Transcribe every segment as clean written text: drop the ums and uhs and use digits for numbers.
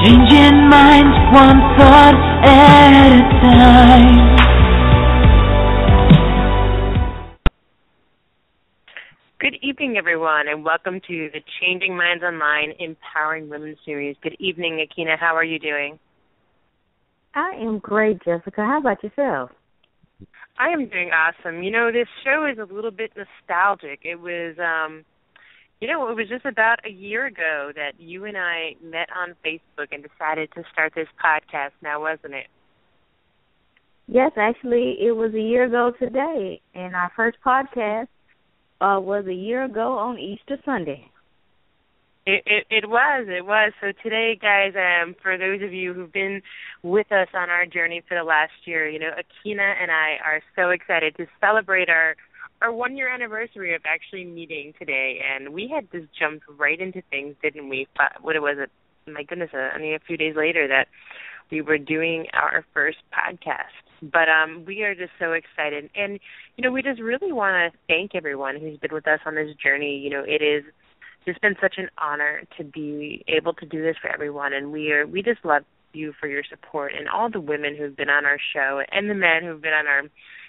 Changing minds one thought at a time. Good evening, everyone, and welcome to the Changing Minds Online Empowering Women series. Good evening, Akina. How are you doing? I am great, Jessica. How about yourself? I am doing awesome. You know, this show is a little bit nostalgic. It was, it was just about a year ago that you and I met on Facebook and decided to start this podcast now, wasn't it? Yes, actually, it was a year ago today, and our first podcast was a year ago on Easter Sunday. It was. So today, guys, for those of you who've been with us on our journey for the last year, you know, Akina and I are so excited to celebrate our 1 year anniversary of actually meeting today. And we had just jumped right into things, didn't we? My goodness, only a few days later that we were doing our first podcast. But we are just so excited. And, you know, we just really want to thank everyone who's been with us on this journey. You know, it's been such an honor to be able to do this for everyone, and we just love you for your support, and all the women who've been on our show and the men who've been on our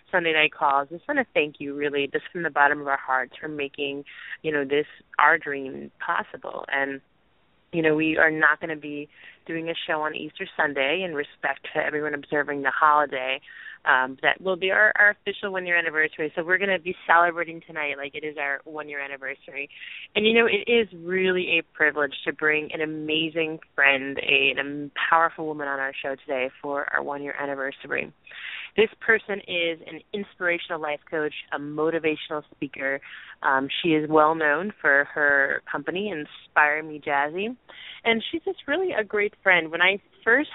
Sunday night calls. Just want to thank you, really, just from the bottom of our hearts, for making, you know, this our dream possible. And you know, we are not going to be doing a show on Easter Sunday in respect to everyone observing the holiday. That will be our official 1 year anniversary. So we're going to be celebrating tonight like it is our 1 year anniversary. And, you know, it is really a privilege to bring an amazing friend, a powerful woman on our show today for our 1 year anniversary. This person is an inspirational life coach, a motivational speaker. She is well known for her company, Inspire Me Jazzy, and she's just really a great friend. When I first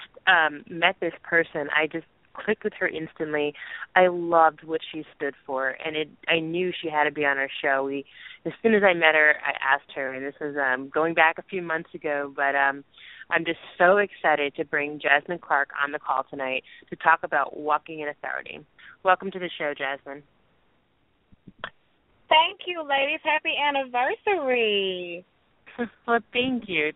met this person, I just clicked with her instantly. I loved what she stood for, and I knew she had to be on our show. As soon as I met her, I asked her, and this was going back a few months ago, but I'm just so excited to bring Jasmine Clark on the call tonight to talk about walking in authority. Welcome to the show, Jasmine. Thank you, ladies. Happy anniversary. Well, thank you.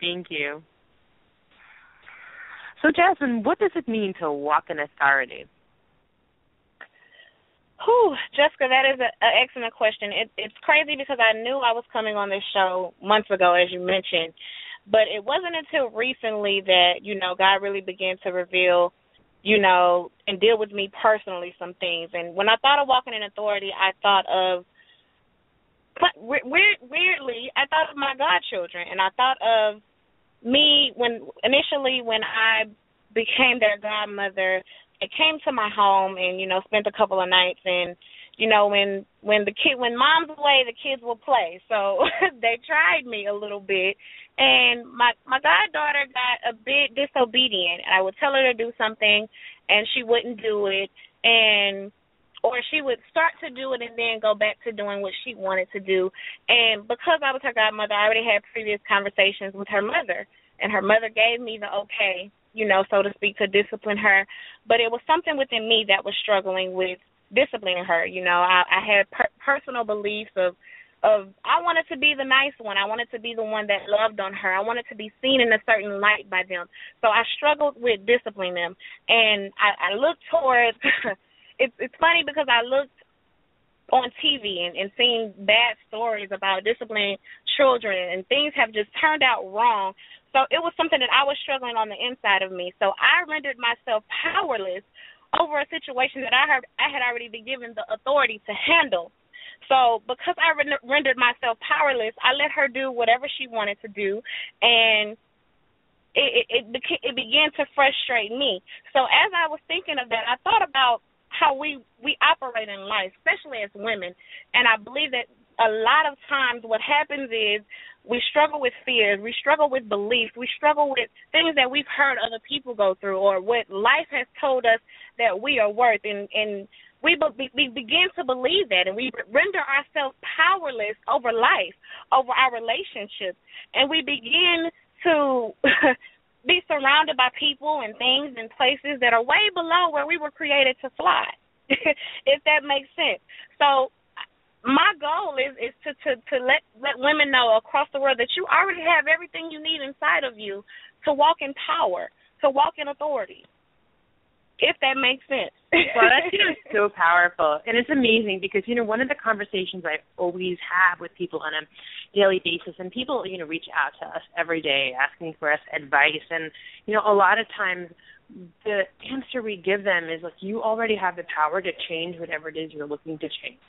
So, Jasmine, what does it mean to walk in authority? Jessica, that is an excellent question. It's crazy because I knew I was coming on this show months ago, as you mentioned, but it wasn't until recently that, you know, God really began to reveal, you know, and deal with me personally some things. And when I thought of walking in authority, I thought of, weirdly, I thought of my godchildren, and I thought of me when I became their godmother. They came to my home and, you know, spent a couple of nights, and, you know, when mom's away, the kids will play. So they tried me a little bit, and my goddaughter got a bit disobedient. I would tell her to do something, and she wouldn't do it, or she would start to do it and then go back to doing what she wanted to do. And because I was her godmother, I already had previous conversations with her mother, and her mother gave me the okay, you know, so to speak, to discipline her. But it was something within me that was struggling with disciplining her. You know, I had personal beliefs of I wanted to be the nice one. I wanted to be the one that loved on her. I wanted to be seen in a certain light by them. So I struggled with disciplining them. And I looked towards it's funny because I looked on TV and seeing bad stories about disciplining children, and things have just turned out wrong. So it was something that I was struggling on the inside of me. So I rendered myself powerless over a situation that I had already been given the authority to handle. So because I rendered myself powerless, I let her do whatever she wanted to do, and it began to frustrate me. So as I was thinking of that, I thought about how we operate in life, especially as women, and I believe that a lot of times what happens is we struggle with fears, we struggle with beliefs, we struggle with things that we've heard other people go through, or what life has told us that we are worth, and we begin to believe that, and we render ourselves powerless over life, over our relationships, and we begin to be surrounded by people and things and places that are way below where we were created to fly, if that makes sense. So my goal is to let women know across the world that you already have everything you need inside of you to walk in power, to walk in authority, if that makes sense. Well, that's so powerful. And it's amazing because, one of the conversations I always have with people on a daily basis, and people, reach out to us every day asking for us advice. And, a lot of times the answer we give them is, like, you already have the power to change whatever it is you're looking to change.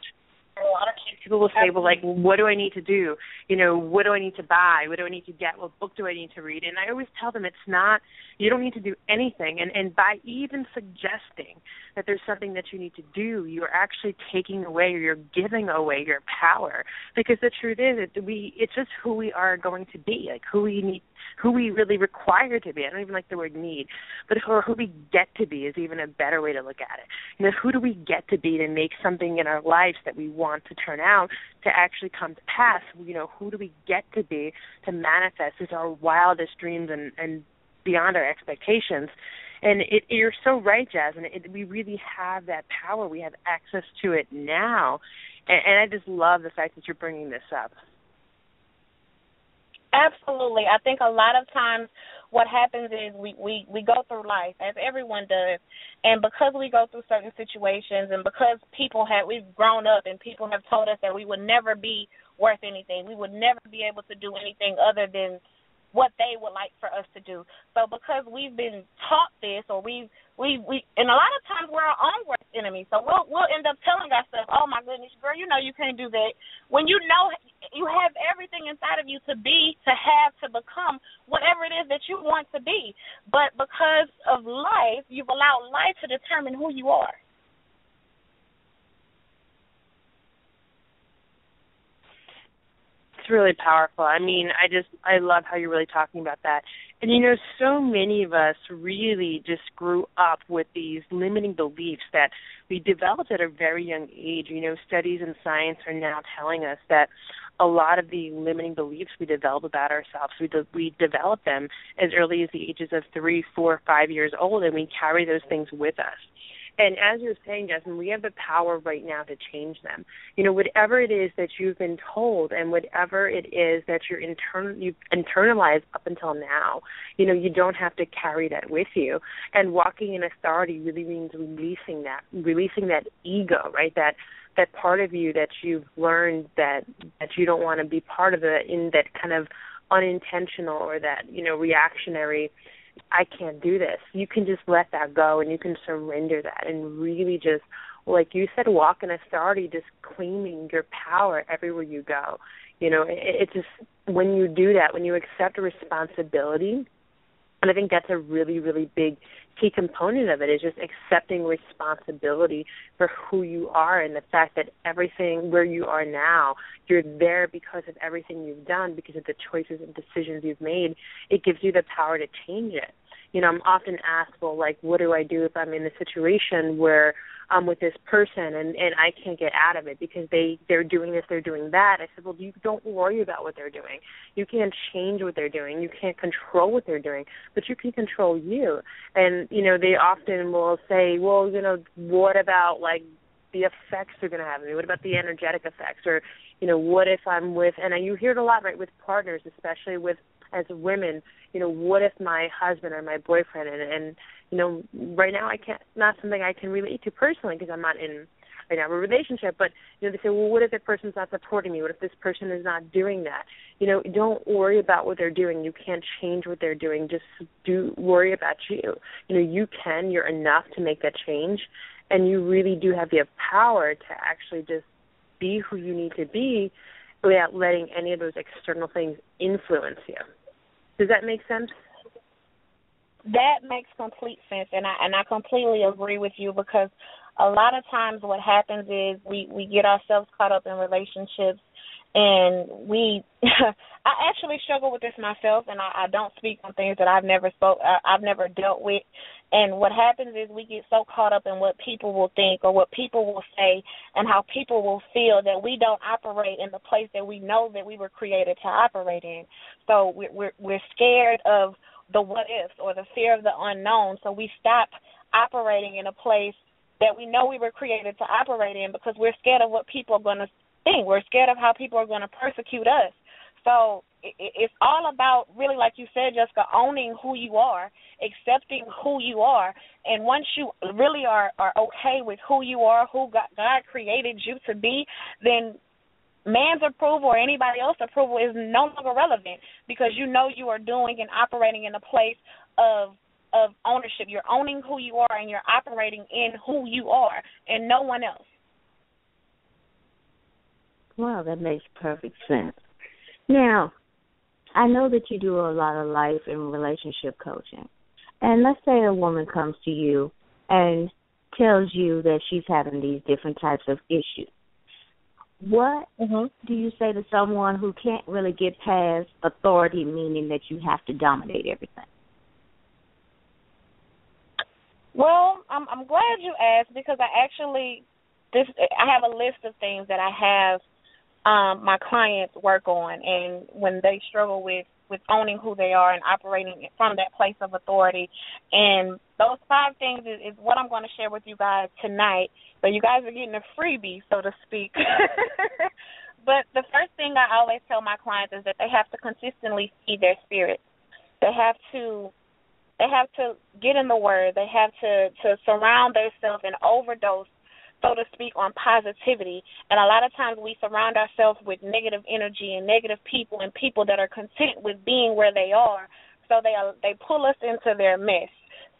And a lot of times people will say, well, like, what do I need to do? What do I need to buy? What do I need to get? What book do I need to read? And I always tell them it's not, you don't need to do anything. And by even suggesting that there's something that you need to do, you're actually taking away or you're giving away your power. Because the truth is, it's just who we are going to be, like who we really require to be. I don't even like the word need, but who we get to be is even a better way to look at it. Who do we get to be to make something in our lives that we want to turn out to actually come to pass? Who do we get to be to manifest as our wildest dreams and beyond our expectations? And you're so right, Jasmine. We really have that power. We have access to it now. And I just love the fact that you're bringing this up. Absolutely. I think a lot of times what happens is we go through life, as everyone does, and because we go through certain situations and because we've grown up and people have told us that we would never be worth anything, we would never be able to do anything other than what they would like for us to do. So because we've been taught this, or we and a lot of times we're our own worst enemy. So we'll end up telling ourselves, oh my goodness, girl, you can't do that. When you have everything inside of you to be, to have, to become whatever it is that you want to be. But because of life, you've allowed life to determine who you are. Really powerful. I mean, I love how you're really talking about that. And, so many of us really just grew up with these limiting beliefs that we developed at a very young age. Studies in science are now telling us that a lot of the limiting beliefs we develop about ourselves, we develop them as early as the ages of 3, 4, 5 years old, and we carry those things with us. And as you're saying, Jasmine, we have the power right now to change them. Whatever it is that you've been told and whatever it is that you've internalized up until now, you don't have to carry that with you. And walking in authority really means releasing that ego, right? That part of you that you've learned that you don't want to be part of it, in that kind of unintentional or that, reactionary, I can't do this. You can just let that go and you can surrender that and really just, like you said, walk in authority, just claiming your power everywhere you go. It's just when you do that, when you accept a responsibility, and I think that's a really, really big key component of it, is just accepting responsibility for who you are and the fact that everything where you are now, you're there because of everything you've done, because of the choices and decisions you've made. It gives you the power to change it. I'm often asked, well, like, what do I do if I'm in a situation where I'm with this person and I can't get out of it because they're doing this, they're doing that? I said, well, you don't worry about what they're doing. You can't change what they're doing. You can't control what they're doing, but you can control you. And, they often will say, well, what about, like, the effects they're going to have on me? What about the energetic effects? Or, what if I'm with, and you hear it a lot, right, with partners, especially as women, what if my husband or my boyfriend, and right now not something I can relate to personally because I'm not in right now a relationship, but, they say, well, what if that person's not supporting me? What if this person is not doing that? Don't worry about what they're doing. You can't change what they're doing. Just worry about you. You're enough to make that change, and you really do have the power to actually just be who you need to be without letting any of those external things influence you. Does that make sense? That makes complete sense, and I completely agree with you, because a lot of times what happens is we get ourselves caught up in relationships, and I actually struggle with this myself, and I don't speak on things that I've never dealt with. And what happens is we get so caught up in what people will think or what people will say and how people will feel that we don't operate in the place that we know that we were created to operate in. So we're scared of the what ifs or the fear of the unknown. So we stop operating in a place that we know we were created to operate in because we're scared of what people are going to think. We're scared of how people are going to persecute us. So it's all about, really, like you said, Jessica, owning who you are, accepting who you are. And once you really are okay with who you are, who God created you to be, then man's approval or anybody else's approval is no longer relevant, because you know you are doing and operating in a place of ownership. You're owning who you are, and you're operating in who you are and no one else. Well, that makes perfect sense. Now, I know that you do a lot of life and relationship coaching. And let's say a woman comes to you and tells you that she's having these different types of issues. What do you say to someone who can't really get past authority, meaning that you have to dominate everything? Well, I'm glad you asked, because I have a list of things that I have my clients work on, and when they struggle with owning who they are and operating from that place of authority. And those 5 things is what I'm going to share with you guys tonight. So you guys are getting a freebie, so to speak. But the first thing I always tell my clients is that they have to consistently feed their spirit. They have to get in the Word. They have to surround themselves and overdose, so to speak, on positivity. And a lot of times we surround ourselves with negative energy and negative people, and people that are content with being where they are, so they pull us into their mess.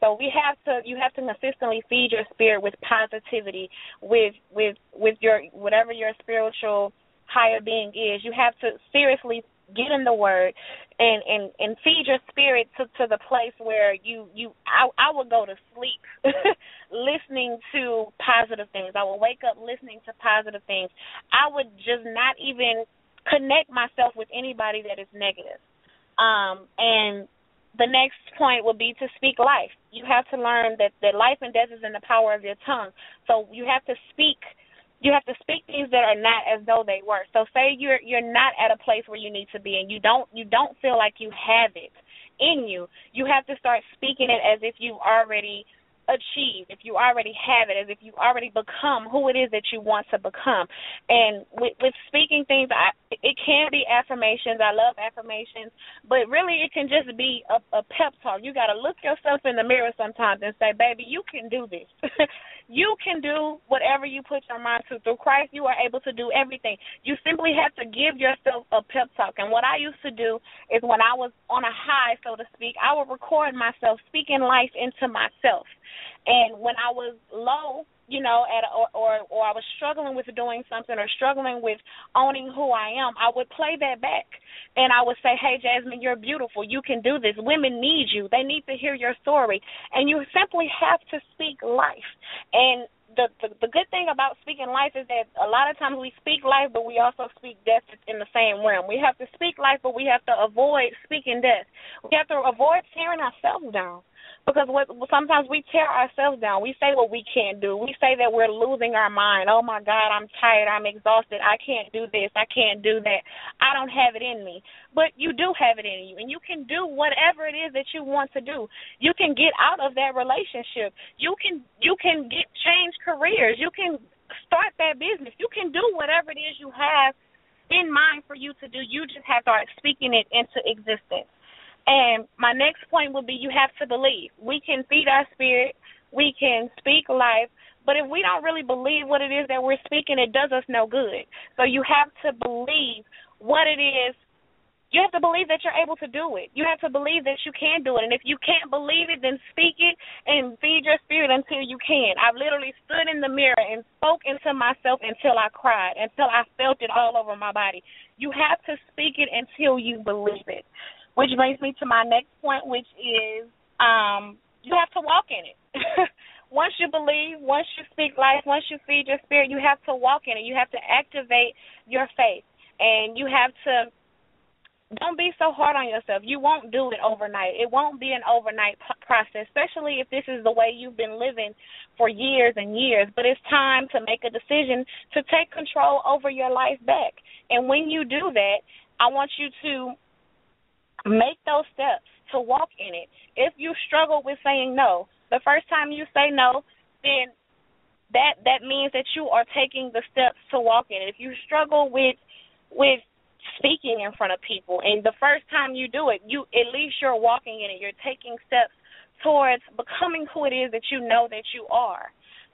So you have to consistently feed your spirit with positivity, with your whatever your spiritual higher being is. You have to seriously get in the Word and feed your spirit to the place where I would go to sleep listening to positive things. I would wake up listening to positive things. I would just not even connect myself with anybody that is negative. And the next point would be to speak life. You have to learn that life and death is in the power of your tongue. So you have to speak things that are not as though they were. So say you're not at a place where you need to be, and you don't feel like you have it in you. You have to start speaking it as if you've already achieved, if you already have it, as if you already become who it is that you want to become. And with speaking things, it can be affirmations. I love affirmations, but really it can just be a pep talk. You got to look yourself in the mirror sometimes and say, baby, you can do this. You can do whatever you put your mind to. Through Christ, you are able to do everything. You simply have to give yourself a pep talk. And what I used to do is, when I was on a high, so to speak, I would record myself speaking life into myself. And when I was low, or I was struggling with doing something, or struggling with owning who I am, I would play that back. And I would say, hey, Jasmine, you're beautiful. You can do this. Women need you. They need to hear your story. And you simply have to speak life. And the good thing about speaking life is that a lot of times we speak life, but we also speak death in the same realm. We have to speak life, but we have to avoid speaking death. We have to avoid tearing ourselves down. Because sometimes we tear ourselves down. We say what we can't do. We say that we're losing our mind. Oh, my God, I'm tired. I'm exhausted. I can't do this. I can't do that. I don't have it in me. But you do have it in you, and you can do whatever it is that you want to do. You can get out of that relationship. You can change careers. You can start that business. You can do whatever it is you have in mind for you to do. You just have to start speaking it into existence. And my next point would be, you have to believe. We can feed our spirit. We can speak life. But if we don't really believe what it is that we're speaking, it does us no good. So you have to believe what it is. You have to believe that you're able to do it. You have to believe that you can do it. And if you can't believe it, then speak it and feed your spirit until you can. I've literally stood in the mirror and spoke into myself until I cried, until I felt it all over my body. You have to speak it until you believe it. Which brings me to my next point, which is you have to walk in it. Once you believe, once you speak life, once you feed your spirit, you have to walk in it. You have to activate your faith. And you have to, don't be so hard on yourself. You won't do it overnight. It won't be an overnight process, especially if this is the way you've been living for years and years. But it's time to make a decision to take control over your life back. And when you do that, I want you to make those steps to walk in it. If you struggle with saying no, the first time you say no, then that means that you are taking the steps to walk in it. If you struggle with speaking in front of people. And the first time you do it, at least you're walking in it. You're taking steps towards becoming who it is that you know that you are.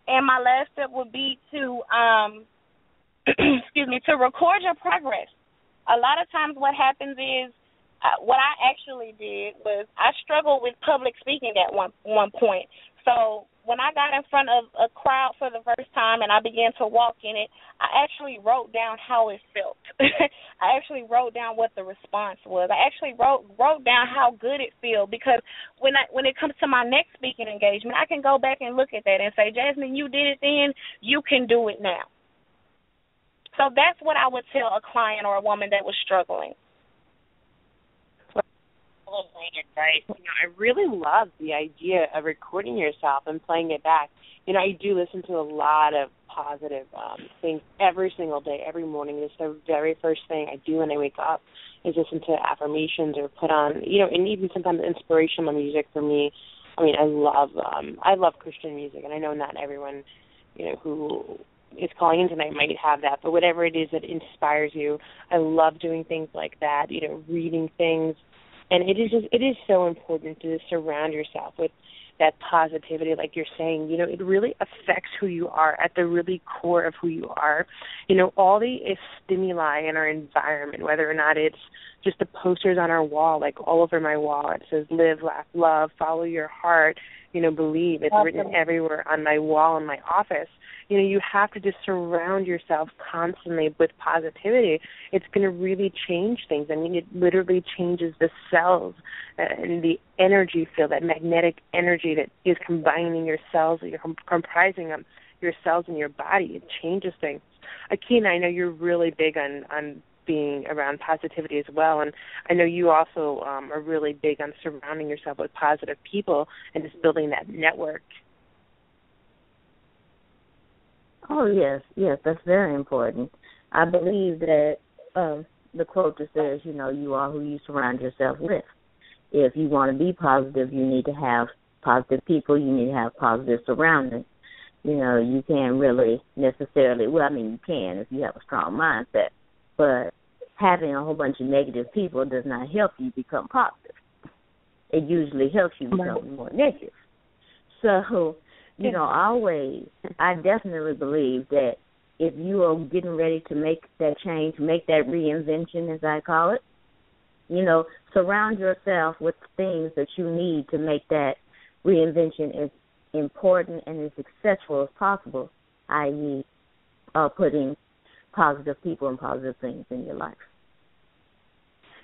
And my last step would be to, to record your progress. A lot of times what happens is, what I actually did was I struggled with public speaking at one point. So when I got in front of a crowd for the first time and I began to walk in it, I actually wrote down how it felt. I actually wrote down what the response was. I actually wrote down how good it feels, because when it comes to my next speaking engagement, I can go back and look at that and say, Jasmine, you did it then, you can do it now. So that's what I would tell a client or a woman that was struggling. Great advice. I really love the idea of recording yourself and playing it back. I do listen to a lot of positive things every single day, every morning. It's the very first thing I do when I wake up is listen to affirmations or put on, and even sometimes inspirational music for me. I love Christian music, and I know not everyone, who is calling in tonight might have that, but whatever it is that inspires you, I love doing things like that, reading things. And it is so important to surround yourself with that positivity, like you're saying. It really affects who you are at the really core of who you are. All the stimuli in our environment, whether or not it's just the posters on our wall, like all over my wall, it says live, laugh, love, follow your heart, believe. It's written everywhere on my wall in my office. You have to just surround yourself constantly with positivity. It's going to really change things. It literally changes the cells and the energy field, that magnetic energy that is combining your cells, that you're comprising of your cells in your body. It changes things. Akina, I know you're really big on being around positivity as well, and I know you also are really big on surrounding yourself with positive people and just building that network. Oh, yes, that's very important. I believe that the quote that says, you are who you surround yourself with. If you want to be positive, you need to have positive people. You need to have positive surroundings. You can't really necessarily, you can if you have a strong mindset, but having a whole bunch of negative people does not help you become positive. It usually helps you become more negative. So, I definitely believe that if you are getting ready to make that change, make that reinvention, as I call it, surround yourself with things that you need to make that reinvention as important and as successful as possible, i.e., putting positive people and positive things in your life.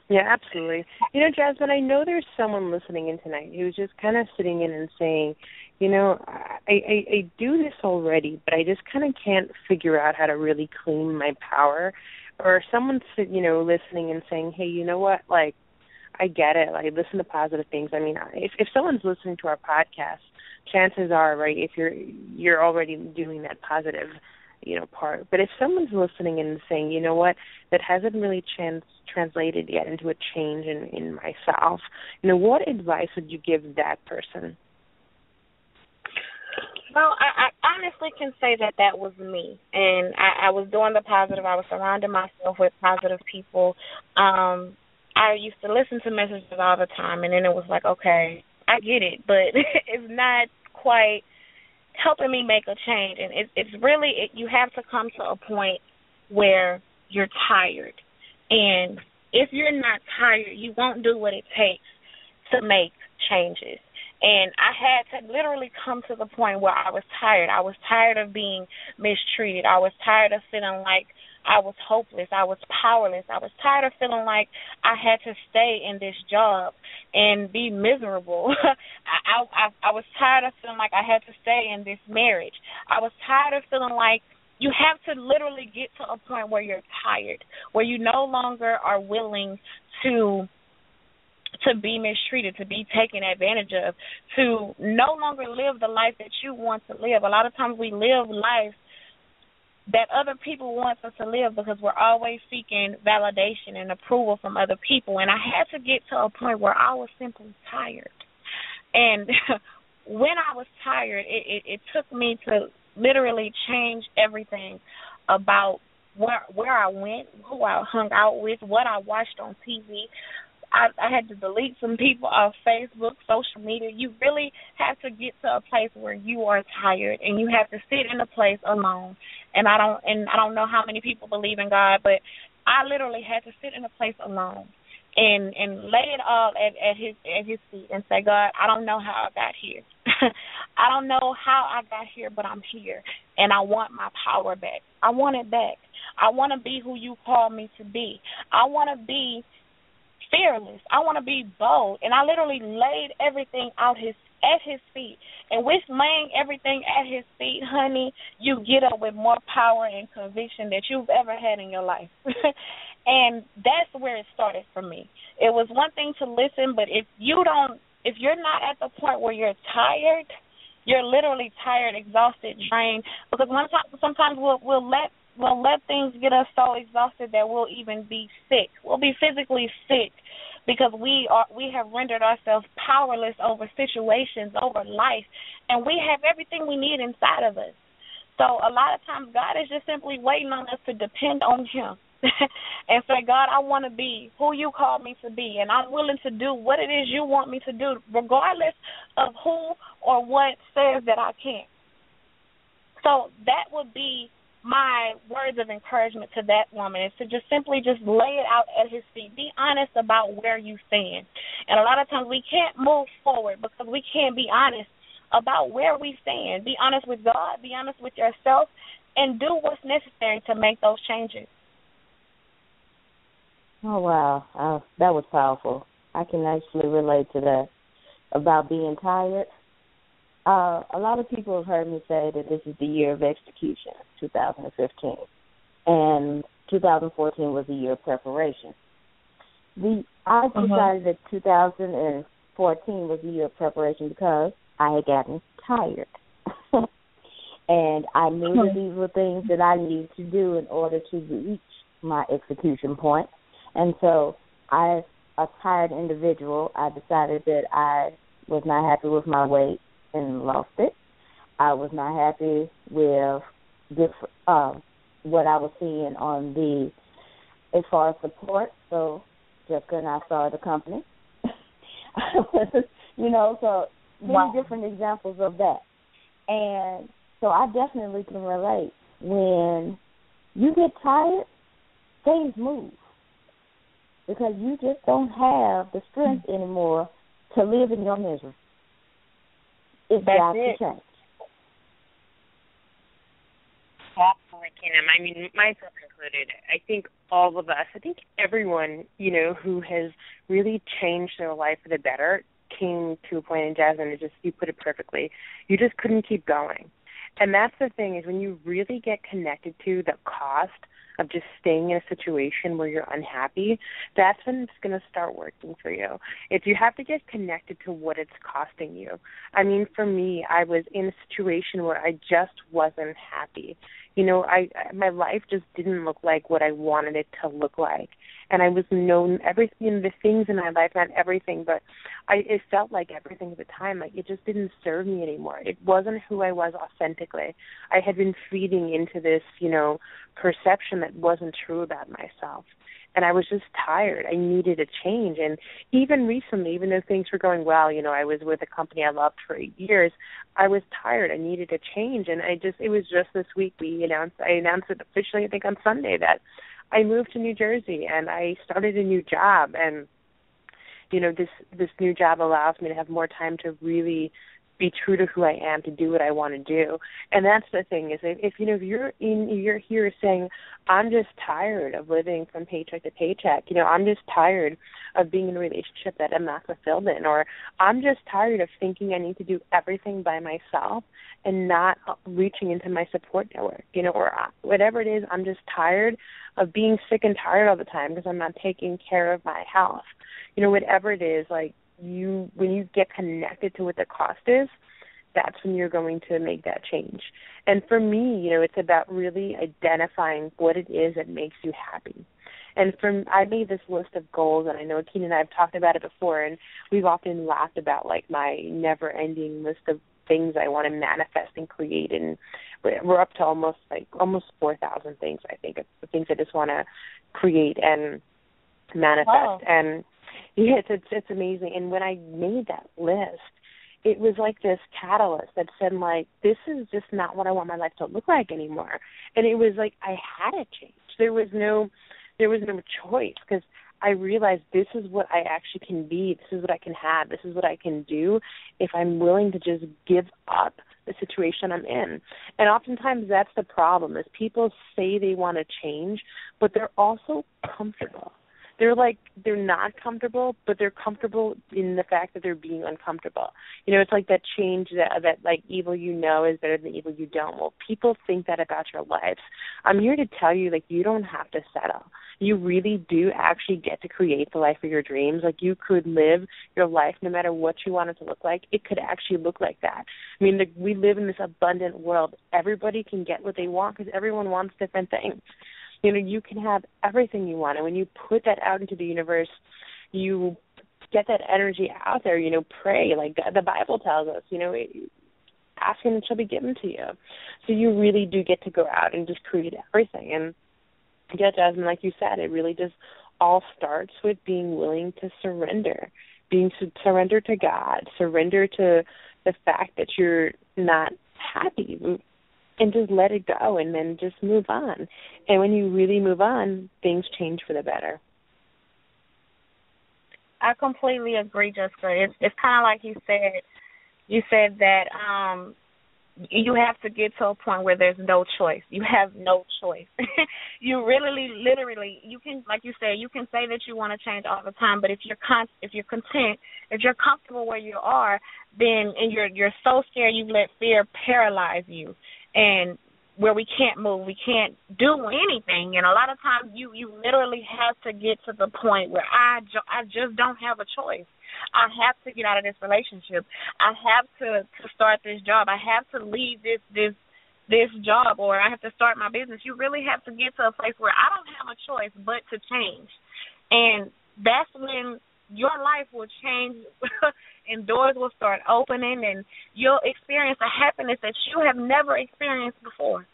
Yeah, absolutely. Jasmine, I know there's someone listening in tonight who's just kind of sitting in and saying, I do this already, but I just kind of can't figure out how to really claim my power. Or someone's, listening and saying, hey, you know what, I get it. Listen to positive things. If someone's listening to our podcast, chances are, right, if you're already doing that positive, part. But if someone's listening and saying, you know what, that hasn't really translated yet into a change in myself, what advice would you give that person? Well, I honestly can say that was me. And I was doing the positive. I was surrounding myself with positive people. I used to listen to messages all the time, and then it was like, okay, I get it, but it's not quite helping me make a change. And it's really, you have to come to a point where you're tired. And if you're not tired, you won't do what it takes to make changes. And I had to literally come to the point where I was tired. I was tired of being mistreated. I was tired of feeling like I was hopeless. I was powerless. I was tired of feeling like I had to stay in this job and be miserable. I was tired of feeling like I had to stay in this marriage. I was tired of feeling like you have to literally get to a point where you're tired, where you no longer are willing to be mistreated, to be taken advantage of, to no longer live the life that you want to live. A lot of times we live life that other people want us to live because we're always seeking validation and approval from other people. And I had to get to a point where I was simply tired. And when I was tired, it took me to literally change everything about where I went, who I hung out with, what I watched on TV. I had to delete some people off Facebook, social media. You really have to get to a place where you are tired and you have to sit in a place alone. And I don't know how many people believe in God, but I literally had to sit in a place alone and lay it all at his feet and say, God, I don't know how I got here. I don't know how I got here, but I'm here and I want my power back. I want it back. I want to be who you called me to be. I want to be fearless. I want to be bold. And I literally laid everything at his feet. And with laying everything at his feet, honey, you get up with more power and conviction that you've ever had in your life. And that's where it started for me. It was one thing to listen, but if you're not at the point where you're tired, you're literally tired, exhausted, drained, because sometimes we'll let things get us so exhausted that we'll even be sick. We'll be physically sick because we have rendered ourselves powerless over situations, over life, and we have everything we need inside of us. So a lot of times God is just simply waiting on us to depend on him and say, God, I want to be who you called me to be, and I'm willing to do what it is you want me to do, regardless of who or what says that I can't. So that would be my words of encouragement to that woman, is to just simply just lay it out at his feet. Be honest about where you stand. And a lot of times we can't move forward because we can't be honest about where we stand. Be honest with God, be honest with yourself, and do what's necessary to make those changes. Oh, wow. That was powerful. I can actually relate to that about being tired. A lot of people have heard me say that this is the year of execution, 2015, and 2014 was a year of preparation. I decided that 2014 was a year of preparation because I had gotten tired, and I knew that these were things that I needed to do in order to reach my execution point. And so, as a tired individual, I decided that I was not happy with my weight and lost it. I was not happy with what I was seeing on as far as support. So Jessica and I started a company. So many different examples of that. And so I definitely can relate. When you get tired, things move because you just don't have the strength anymore to live in your misery. It's got to change. Absolutely, Kim. I mean, myself included. I think all of us, I think everyone, who has really changed their life for the better came to a point in Jasmine, you put it perfectly, you just couldn't keep going. And that's the thing, is when you really get connected to the cost of just staying in a situation where you're unhappy, that's when it's going to start working for you. If you have to get connected to what it's costing you. I mean, for me, I was in a situation where I just wasn't happy. My life just didn't look like what I wanted it to look like. And I was known everything, the things in my life, not everything, but it felt like everything at the time. Like it just didn't serve me anymore. It wasn't who I was authentically. I had been feeding into this, perception that wasn't true about myself. And I was just tired. I needed a change. And even recently, even though things were going well, I was with a company I loved for 8 years, I was tired. I needed a change. And it was just this week I announced it officially, I think on Sunday, that I moved to New Jersey and I started a new job. And, this new job allows me to have more time to really be true to who I am, to do what I want to do. And that's the thing, is if you're here saying, I'm just tired of living from paycheck to paycheck, I'm just tired of being in a relationship that I'm not fulfilled in, or I'm just tired of thinking I need to do everything by myself and not reaching into my support network, or whatever it is, I'm just tired of being sick and tired all the time because I'm not taking care of my health. Whatever it is, like, when you get connected to what the cost is, that's when you're going to make that change. And for me, it's about really identifying what it is that makes you happy. And I made this list of goals, and I know Akina and I have talked about it before, and we've often laughed about, like, my never-ending list of things I want to manifest and create, and we're up to almost 4,000 things, I think, the things I just want to create and manifest. Wow. And yeah, it's amazing. And when I made that list, it was like this catalyst that said, like, this is just not what I want my life to look like anymore. And it was like I had to change. There was no choice, because I realized this is what I actually can be. This is what I can have. This is what I can do if I'm willing to just give up the situation I'm in. And oftentimes that's the problem, is people say they want to change, but they're also comfortable. They're not comfortable, but they're comfortable in the fact that they're being uncomfortable. You know, it's like that change that like evil you know is better than evil you don't. Well, people think that about your lives. I'm here to tell you, like, you don't have to settle. You really do actually get to create the life of your dreams. Like, you could live your life no matter what you want it to look like. It could actually look like that. I mean, we live in this abundant world. Everybody can get what they want because everyone wants different things. You know, you can have everything you want. And when you put that out into the universe, you get that energy out there. You know, pray. Like the Bible tells us, you know, ask and it shall be given to you. So you really do get to go out and just create everything. And yeah, Jasmine, like you said, it really just all starts with being willing to surrender, surrender to God, surrender to the fact that you're not happy, and just let it go and then just move on. And when you really move on, things change for the better. I completely agree, Jessica. It's kind of like you said. You said that you have to get to a point where there's no choice. You have no choice. You really, literally, you can, like you said, you can say that you want to change all the time, but if you're content, if you're comfortable where you are, then and you're so scared you've let fear paralyze you, and where we can't move, we can't do anything. And a lot of times you literally have to get to the point where I just don't have a choice. I have to get out of this relationship. I have to start this job. I have to leave this job, or I have to start my business. You really have to get to a place where I don't have a choice but to change. And that's when your life will change and doors will start opening, and you'll experience a happiness that you have never experienced before.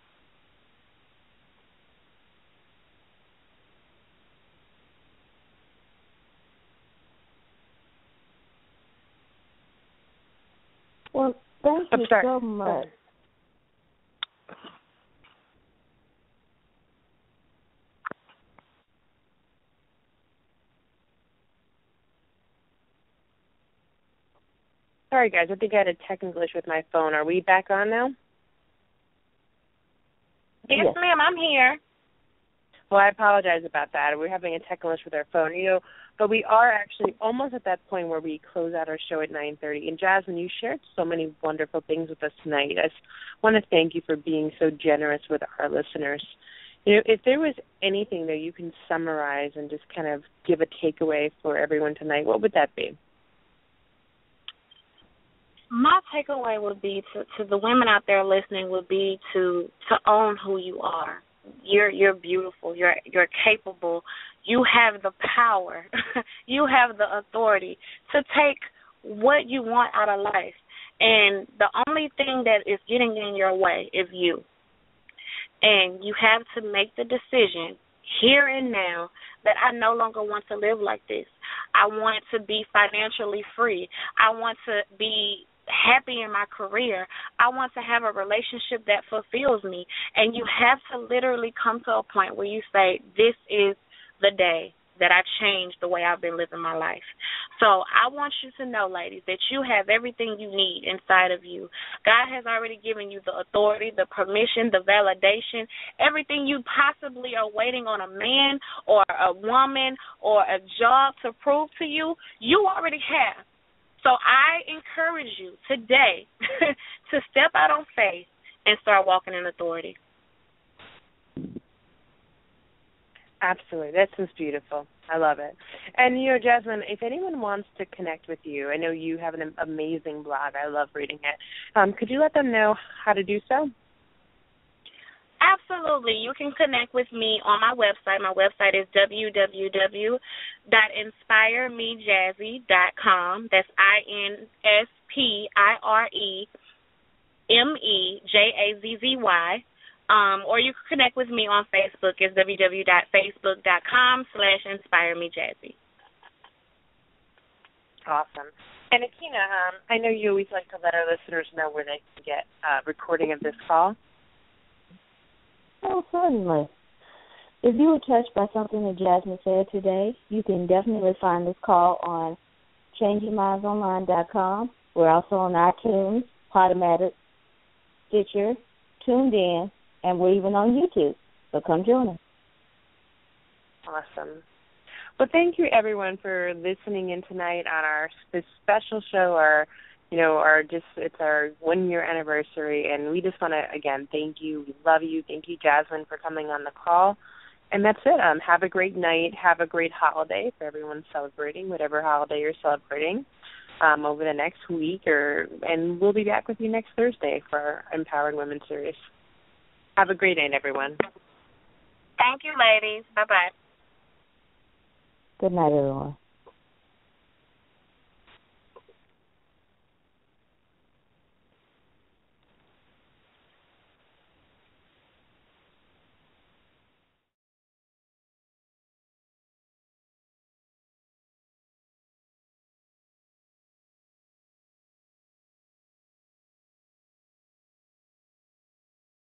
Well, thank you so much. Sorry, guys. I think I had a technical issue with my phone. Are we back on now? Yes, ma'am. I'm here. Well, I apologize about that. We're having a technical issue with our phone, you know, but we are actually almost at that point where we close out our show at 9:30. And Jasmine, you shared so many wonderful things with us tonight. I just want to thank you for being so generous with our listeners. You know, if there was anything that you can summarize and just kind of give a takeaway for everyone tonight, what would that be? My takeaway would be to the women out there listening would be to own who you are. You're beautiful. You're capable. You have the power. You have the authority to take what you want out of life. And the only thing that is getting in your way is you. And you have to make the decision here and now that I no longer want to live like this. I want to be financially free. I want to be happy in my career. I want to have a relationship that fulfills me. And you have to literally come to a point where you say, this is the day that I changed the way I've been living my life. So I want you to know, ladies, that you have everything you need inside of you. God has already given you the authority, the permission, the validation, everything you possibly are waiting on a man or a woman or a job to prove to you, you already have. So I encourage you today to step out on faith and start walking in authority. Absolutely. That's just beautiful. I love it. And, you know, Jasmine, if anyone wants to connect with you, I know you have an amazing blog. I love reading it. Could you let them know how to do so? Absolutely. You can connect with me on my website. My website is www.inspiremejazzy.com. That's INSPIRE MEJAZZY. Or you can connect with me on Facebook. It's www.facebook.com/InspireMeJazzy. Awesome. And Akina, I know you always like to let our listeners know where they can get a recording of this call. Oh, certainly. If you were touched by something that Jasmine said today, you can definitely find this call on changingmindsonline.com. We're also on iTunes, Podomatic, Stitcher, Tuned In, and we're even on YouTube. So come join us. Awesome. Well, thank you everyone for listening in tonight on this special show. It's our 1 year anniversary, and we just want to again thank you. We love you. Thank you, Jasmine, for coming on the call. And that's it. Have a great night. Have a great holiday for everyone celebrating whatever holiday you're celebrating over the next week, and we'll be back with you next Thursday for our Empowering Women series. Have a great night, everyone. Thank you, ladies. Bye-bye. Good night, everyone.